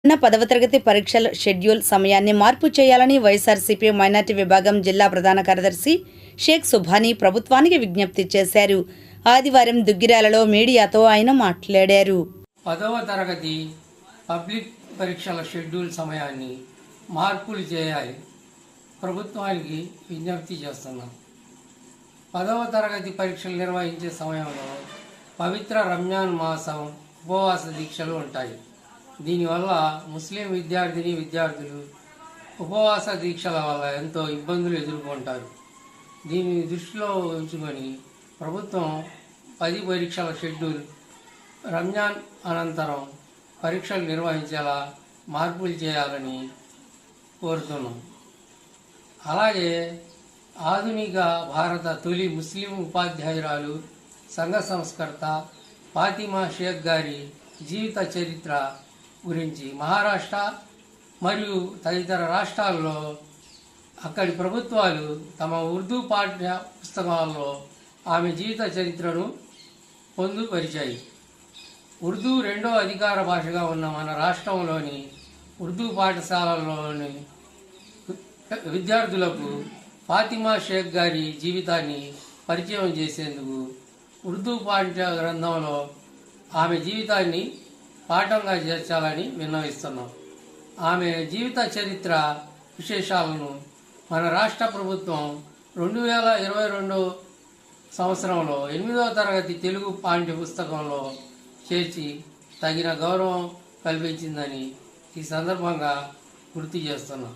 10వ తరగతి పరీక్షల షెడ్యూల్ సమయాన్ని మార్పు చేయాలని వైఎస్ఆర్సీపీ మైనార్టీ విభాగం జిల్లా ప్రధాన కార్యదర్శి షేక్ సుభానీ ప్రభుత్వానికి విజ్ఞప్తి చేశారు. ఆదివారం దుగ్గిరాలలో మీడియాతో ఆయన మాట్లాడారు. 10వ తరగతి పబ్లిక్ పరీక్షల షెడ్యూల్ సమయాన్ని మార్పులు చేయాలి ప్రభుత్వానికి విజ్ఞప్తి చేస్తున్నాం. 10వ తరగతి పరీక్షలు నిర్వహించే సమయంలో పవిత్ర రంజాన్ మాసం ఉపవాస దీక్షలు ఉంటాయి. దీనివల్ల ముస్లిం విద్యార్థులు ఉపవాస దీక్షల వల్ల ఎంతో ఇబ్బందులు ఎదుర్కొంటారు. దీన్ని దృష్టిలో ఉంచుకొని ప్రభుత్వం 10 పరీక్షల షెడ్యూల్ రంజాన్ అనంతరం పరీక్షలు నిర్వహించేలా మార్పులు చేయాలని కోరుతున్నాం. అలాగే ఆధునిక భారత తొలి ముస్లిం ఉపాధ్యాయురాలు సంఘ సంస్కర్త ఫాతిమా షేక్ గారి జీవిత చరిత్ర గురించి మహారాష్ట్ర మరియు తదితర రాష్ట్రాల్లో అక్కడి ప్రభుత్వాలు తమ ఉర్దూ పాఠ్య పుస్తకాల్లో ఆమె జీవిత చరిత్రను పొందుపరిచాయి. ఉర్దూ రెండో అధికార భాషగా ఉన్న మన రాష్ట్రంలోని ఉర్దూ పాఠశాలల్లోని విద్యార్థులకు ఫాతిమా షేక్ గారి జీవితాన్ని పరిచయం చేసేందుకు ఉర్దూ పాఠ్య గ్రంథంలో ఆమె జీవితాన్ని పాఠంగా చేర్చాలని విన్నవిస్తున్నాం. ఆమె జీవిత చరిత్ర విశేషాలను మన రాష్ట్ర ప్రభుత్వం 2022 సంవత్సరంలో 8వ తరగతి తెలుగు పాఠ్య పుస్తకంలో చేర్చి తగిన గౌరవం కల్పించిందని ఈ సందర్భంగా గుర్తు చేస్తున్నాం.